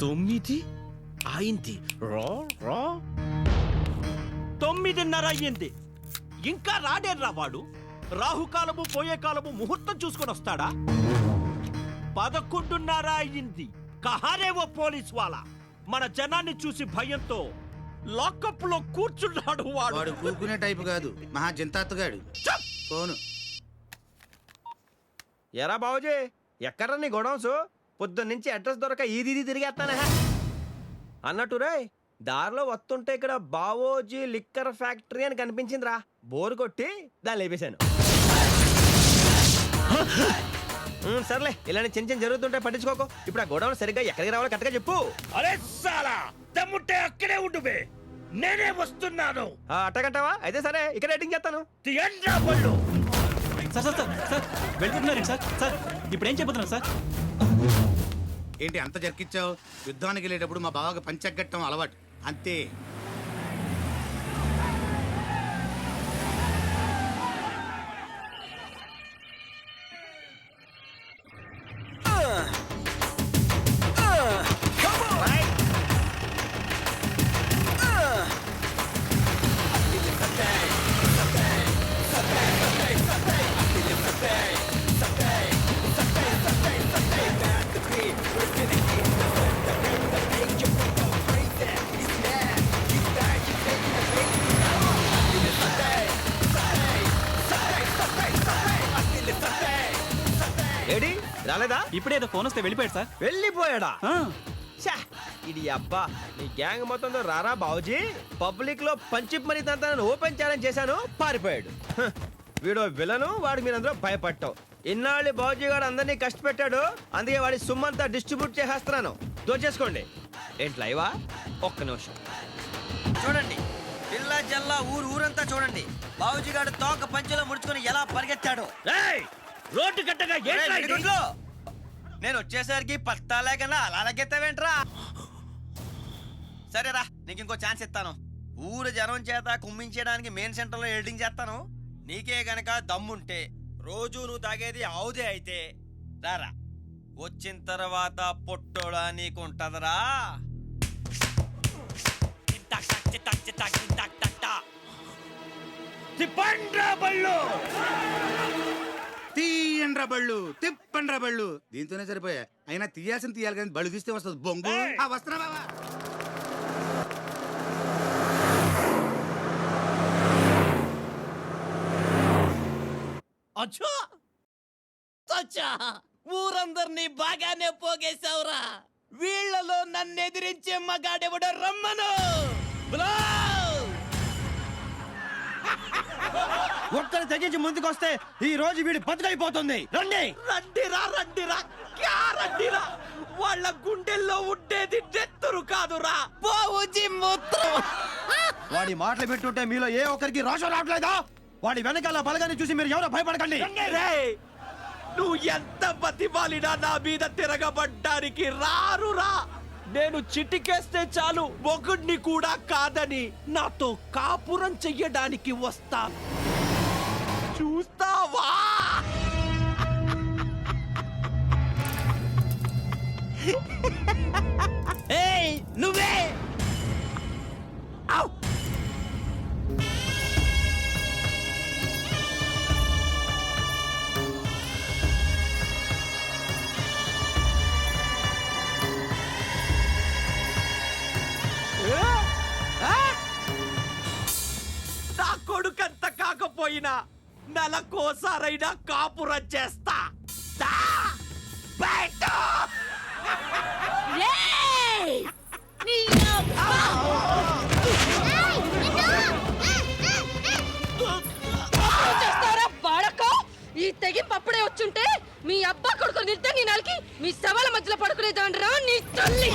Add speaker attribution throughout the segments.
Speaker 1: 9 అయింది. 9:30 అయ్యింది. ఇంకా రాడేర్రా వాడు. రాహుకాలము పోయే కాలము ముహూర్తం చూసుకొని వస్తాడా? 11:30 అయ్యింది. కహారేవో పోలీస్ వాళ్ళ మన జనాన్ని చూసి భయంతో లాకప్ లో కూర్చున్నాడు.
Speaker 2: వాడు కూకునే టైపు కాదు, మహా జంతాత్తుగాడు. ఫోను.
Speaker 3: ఎరా బాబుజీ, ఎక్కడ్రా నీ గొడవసు? పొద్దున్నుంచి అడ్రస్ దొరక ఈది తిరిగేస్తానే అన్నట్టు రే. దారిలో వస్తుంటే ఇక్కడ బావోజీ లిక్కర్ ఫ్యాక్టరీ అని కనిపించిందిరా. బోరు కొట్టి దాన్ని లేపేశాను. సర్లే, ఇలాంటి చిన్న చిన్న జరుగుతుంటే పట్టించుకోకు. ఇప్పుడు ఆ గొడవలు సరిగ్గా ఎక్కడికి రావాలో కరెక్ట్గా చెప్పు.
Speaker 1: అరే సాలా, దమ్ముంటే అక్కడే ఉండుబే, నేనే వస్తున్నాను.
Speaker 3: అట్టగంటావా? అయితే సరే, ఇక్కడ రేటింగ్ చేస్తాను.
Speaker 1: తీయండ్రా బళ్ళు.
Speaker 4: సార్ సార్ సార్ వెళ్ళిపోతున్నారండి సార్. సార్ ఇప్పుడు ఏం చెబుతున్నారు సార్?
Speaker 2: ఏంటి అంత జరికిచ్చావు? యుద్ధానికి వెళ్ళేటప్పుడు మా బావకి పంచగట్టం అలవాటు అంతే.
Speaker 3: ఏడి రాలేదా?
Speaker 4: ఇప్పుడేదో ఫోన్ వస్తే వెళ్ళిపోయాడు సార్.
Speaker 3: వెళ్ళిపోయాడా? ఇది అబ్బా, నీ గ్యాంగ్ మొత్తంతో రారా బావుజీ. పబ్లిక్ లో పంచిప్ మనీ తంతాను ఓపెన్ ఛాలెంజ్ చేశాను, పారిపోయాడు. వీడో విలను, వాడికి మీరందరూ భయపడతావు. ఇన్నాళ్ళు బావుజీ గారు అందరినీ కష్టపెట్టాడు, అందుకే వాడి సొమ్మంతా డిస్ట్రిబ్యూట్ చేసేస్తున్నాను. దోచేసుకోండి. ఏంటి లైవా? ఒక్క నిమిషం చూడండి. పిల్ల జల్లా ఊరంతా చూడండి. బావుజీ గారు తోక పంచెలో ముడుచుకొని ఎలా పరిగెత్తాడు.
Speaker 1: రోడ్డు గట్టగా
Speaker 3: నేను వచ్చేసరికి పత్తా లేకన్నా అలా లగెత్తావేంట్రా? సరేరా, నీకు ఇంకో ఛాన్స్ ఇస్తాను. ఊరు జనం చేత కుమ్మించడానికి మెయిన్ సెంటర్ లో ఎడిటింగ్ చేస్తాను. నీకే గనక దమ్ముంటే రోజు నువ్వు తాగేది ఆవుదే అయితే రారా. వచ్చిన తర్వాత పొట్టోడా నీకు ఉంటదరా.
Speaker 1: తిప్పండ్రా బళ్ళు.
Speaker 2: తీయండ్రా బళ్ళు, తిప్పండ్రా బళ్ళు. దీంతోనే సరిపోయా. అయినా తీయాల్సిన తీయాలి కానీ బళ్ళు తీస్తే వస్తుంది బొంగు. వస్తున్నా బాబా.
Speaker 1: అచ్చా అచ్చా, ఊరందరినీ బాగానే పోగేశావురా. వీళ్లలో నన్ను ఎదిరించే మగాడెవడో రమ్మను.
Speaker 3: ఒక్కరు తెగించి ముందుకొస్తే ఈ రోజు వీడి బతుకైపోతుంది. రండి
Speaker 1: రండిరా రండిరా, క్యా రండిరా. వాళ్ళ గుండెల్లో ఉండేది నెత్తురు కాదురా, బావుజీ మూత్రం.
Speaker 3: వాడి మాటలు పెట్టుంటే మీలో ఏ ఒక్కరికి రోషం రావట్లేదా? వాడి వెనకాల బలగాన్ని చూసి మీరు ఎవరో భయపడకండి.
Speaker 1: నువ్వు ఎంత బతిమాలినా నా మీద తిరగబడ్డానికి రారురా. నేను చిటికేస్తే చాలు ఒకడిని కూడా కాదని నాతో కాపురం చెయ్యడానికి వస్తా. చూస్తావా? ఏయ్ నువ్వే. ఔ! నా కొడుకంత కాకపోయినా నెలకోసారైనా కాపురం చేస్తా.
Speaker 5: ఈ తెగింపు అప్పుడే వచ్చుంటే మీ అబ్బా కొడుకు నిద్ర నీ నాలుకి మీ సవాల మధ్యలో పడుకునేదాండ్రా నీ తల్లి.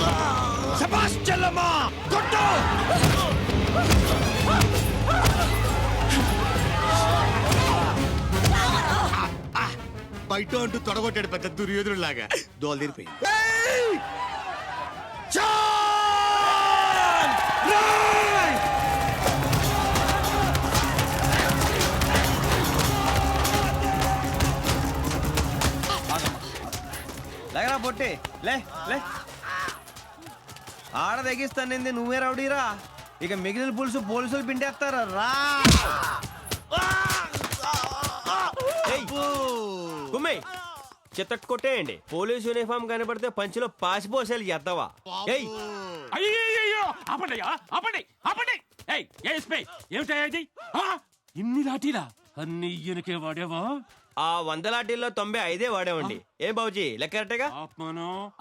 Speaker 2: బయట అంటూ తొడగొట్టాడు పెద్ద దుర్యోధనులాగా. దోలు తీరిపోయింది.
Speaker 3: లేకరా పొట్టి, లే లే. ఆడ తెగిస్తానింది నువ్వే రౌడీరా. ఇక మిగిలిన పులుసు పోలీసులు పిండేస్తారా రా. ఏయ్, కుమ్మి చెత్త కొట్టేయండి. పోలీస్ యూనిఫామ్ కనబడితే పంచిలో పాసిపోసేలు ఎద్దవా. ఏయ్
Speaker 6: అయ్యో ఆపండియా, ఆపండి ఆపండి. ఏయ్ ఎస్పీ ఏమిటయ్యా ఇది? ఇన్ని లాఠీలా? అన్ని ఈయనకే వాడేవా?
Speaker 3: ఆ 100 లాఠీల్లో 95 వాడేవండి. ఏం బాబుజీ లెక్క కరెక్టేగా?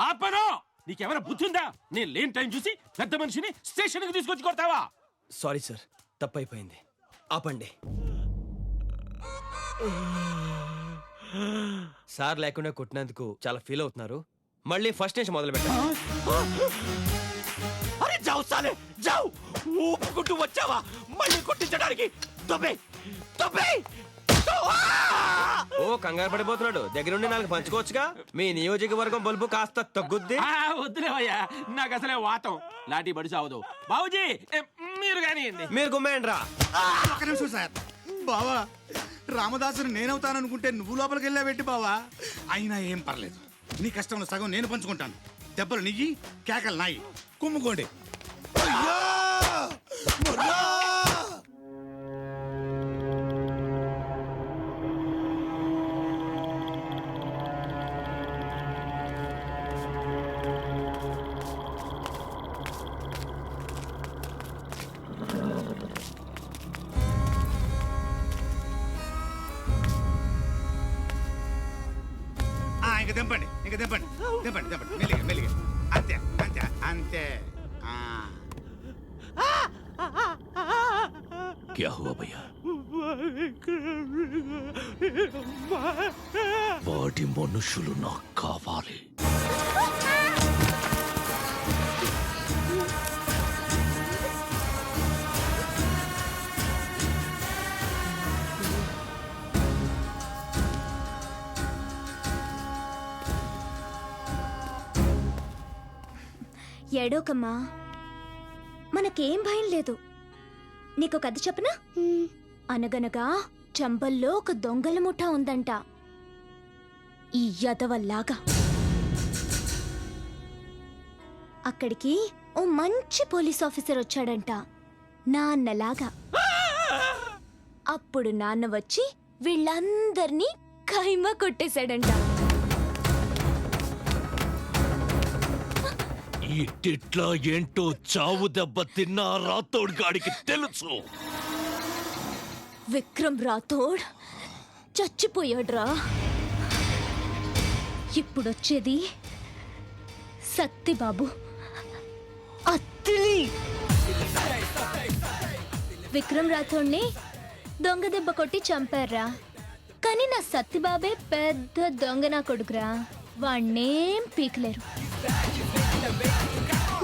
Speaker 6: ఆపను. నీకెవరైనా బుద్ధి ఉందా? నేను లేని టైం చూసి పెద్ద మనిషిని స్టేషన్ కి తీసుకొచ్చి కొడతావా?
Speaker 3: సారీ సార్, తప్పైపోయింది. ఆపండి. సార్ లేకుండా కొట్టినందుకు చాలా ఫీల్ అవుతున్నారు. మళ్ళీ ఫస్ట్ నుంచి మొదలు పెట్టండి.
Speaker 1: అరే జావు సాలే జావు, ఊపుకుంటూ వచ్చావా మళ్ళీ కొట్టించడానికి? తొబ్బే తొబ్బే.
Speaker 3: ఓ కంగారు పడిపోతున్నాడు. దగ్గరుండి 4 పంచుకోవచ్చుగా. మీ నియోజకవర్గం బల్బు కాస్త తగ్గుద్ది.
Speaker 6: వద్దులేవయ్యా, నాకు అసలే వాతం. లాఠీ పడి సావదు. బాబుజీ మీరు కానివ్వండి.
Speaker 3: మీరు గుమ్మేయండి రా.
Speaker 2: ఒక్క నిమిషం సార్. బావా, రామదాసుని నేనవుతాననుకుంటే నువ్వు లోపలికి వెళ్ళావేంటి బావా? అయినా ఏం పర్లేదు, నీ కష్టంలో సగం నేను పంచుకుంటాను. దెబ్బలు నియ్యి, కేకలు నాయి, కుమ్ముకోండి. అయ్యో! ముర్రా! ఇంక దింపండి, ఇంక దింపండి, దింపండి, దింపండి. మెల్లిగా మెల్లిగా. అంతే అంతే అంతే.
Speaker 1: क्या हुआ भैया? వాడి మనుషులు నాకు కావాలి.
Speaker 7: ఏడోకమ్మా, మనకేం భయం లేదు. నీకు కథ చెప్పనా? అనగనగా చంబల్లో ఒక దొంగల ముఠా ఉందంట. ఈ యదవల్లాగా అక్కడికి ఓ మంచి పోలీస్ ఆఫీసర్ వచ్చాడంట, నాన్నలాగా. అప్పుడు నాన్న వచ్చి వీళ్ళందర్నీ ఖైమా కొట్టేశాడంట.
Speaker 1: ఈ టిట్లా ఏంటో చావు దెబ్బ తిన్నా రాతోడ్ గాడికి తెలుసు.
Speaker 7: విక్రమ్ రాథోడ్ చచ్చిపోయాడ్రా. ఇప్పుడొచ్చేది సత్తిబాబు, అత్తిలి. విక్రమ్ రాథోడ్ని దొంగ దెబ్బ కొట్టి చంపారా, కానీ నా సత్తిబాబే పెద్ద దొంగ నా కొడుకురా. వాణ్ణేం పీకలేరు.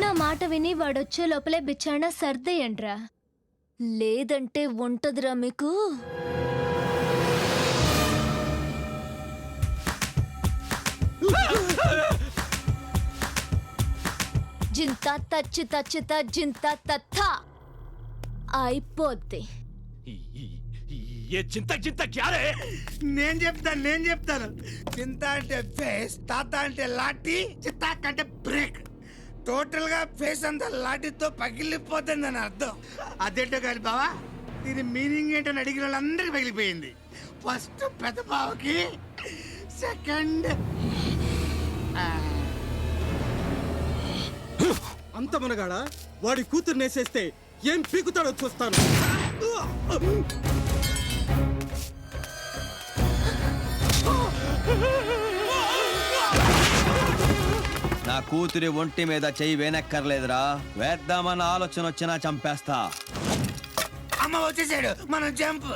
Speaker 7: నా మాట విని వాడొచ్చే లోపలే బిచ్చాణ సర్దేయండ్రా, లేదంటే ఉంటదిరా మీకు. జింతా తచ్చి తచ్చిత జింతా తత్తా అయిపోద్ది.
Speaker 1: ఏ చింత చింత క్యారే?
Speaker 2: నేను చెప్తాను. చింత అంటే ఫేస్, తాత అంటే లాఠీ, చిత్తాక్ అంటే బ్రేక్. టోటల్ గా ఫేస్ అంతా లాఠీతో పగిలిపోతుందని అర్థం. అదేంటో కాదు బావా, దీని మీనింగ్ ఏంటని అడిగిన వాళ్ళందరికీ పగిలిపోయింది. ఫస్ట్ పెద్ద బావకి, సెకండ్
Speaker 8: అంత మనగాడా? వాడి కూతురు నేసేస్తే ఏం పీకుతాడో చూస్తాను.
Speaker 3: నా కూతురి ఒంటి మీద చెయ్యి వేనక్కర్లేదురా. వేద్దామన్న ఆలోచన వచ్చినా చంపేస్తా.
Speaker 2: అమ్మ వచ్చేసాడు, మనం జంప్.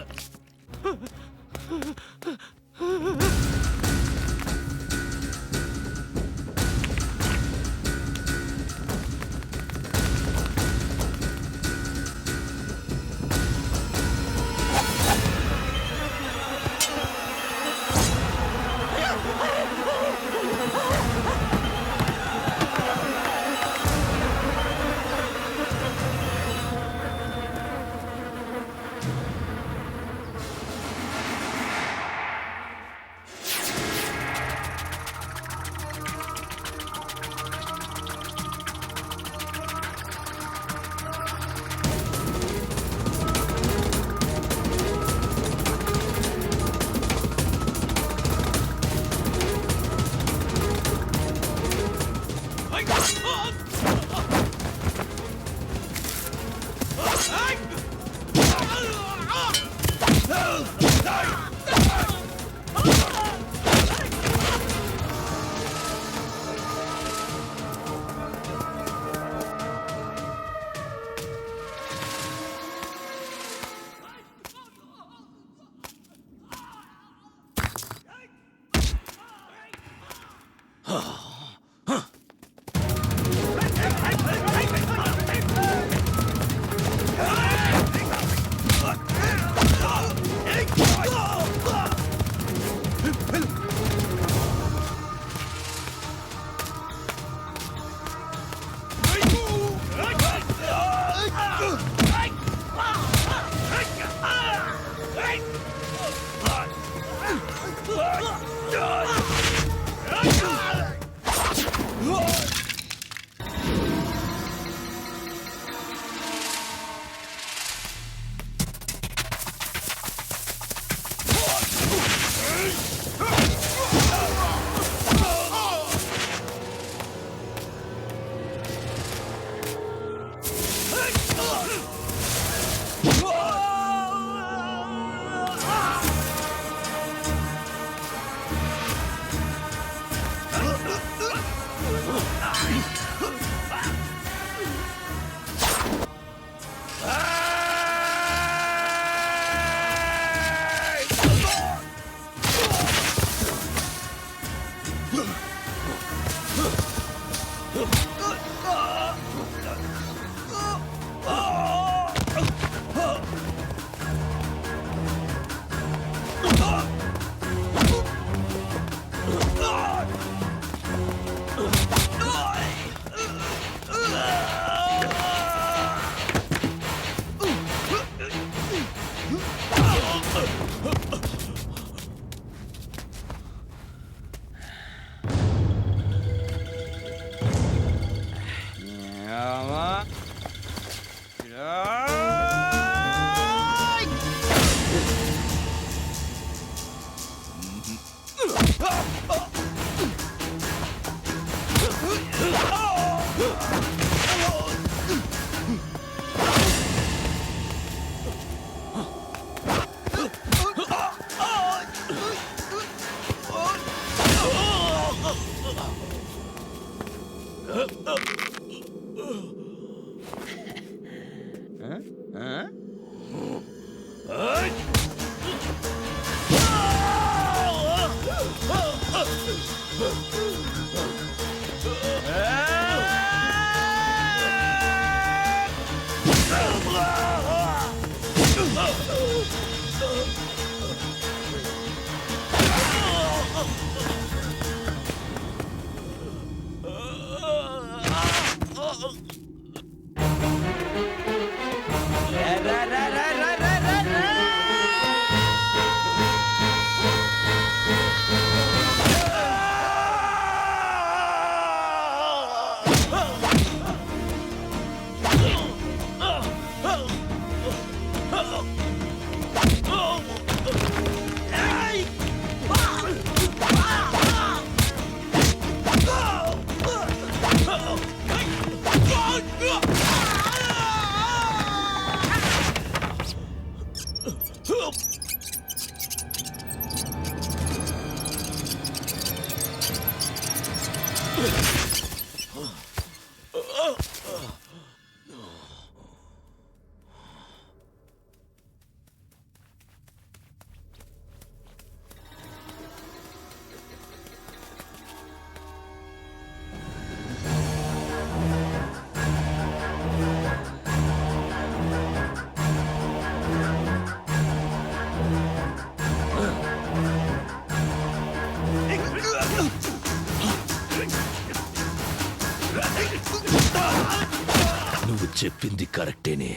Speaker 1: నువ్వు చెప్పింది కరెక్టేనే.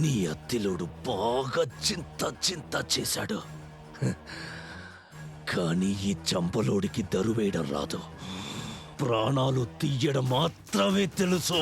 Speaker 1: నీ అత్తిలోడు బాగా చింత చేశాడు. కానీ ఈ చంపలోడికి దరువేయడం రాదు, ప్రాణాలు తీయడం మాత్రమే తెలుసు.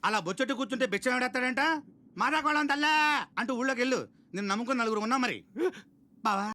Speaker 2: అలా బొచ్చట్టు కూర్చుంటే బిచ్చం ఎవడేస్తాడంట మాదా కోళ్ళం తల్లా అంటూ ఊళ్ళోకి వెళ్ళు నేను నమ్ముకుని నలుగురు ఉన్నా మరి బావా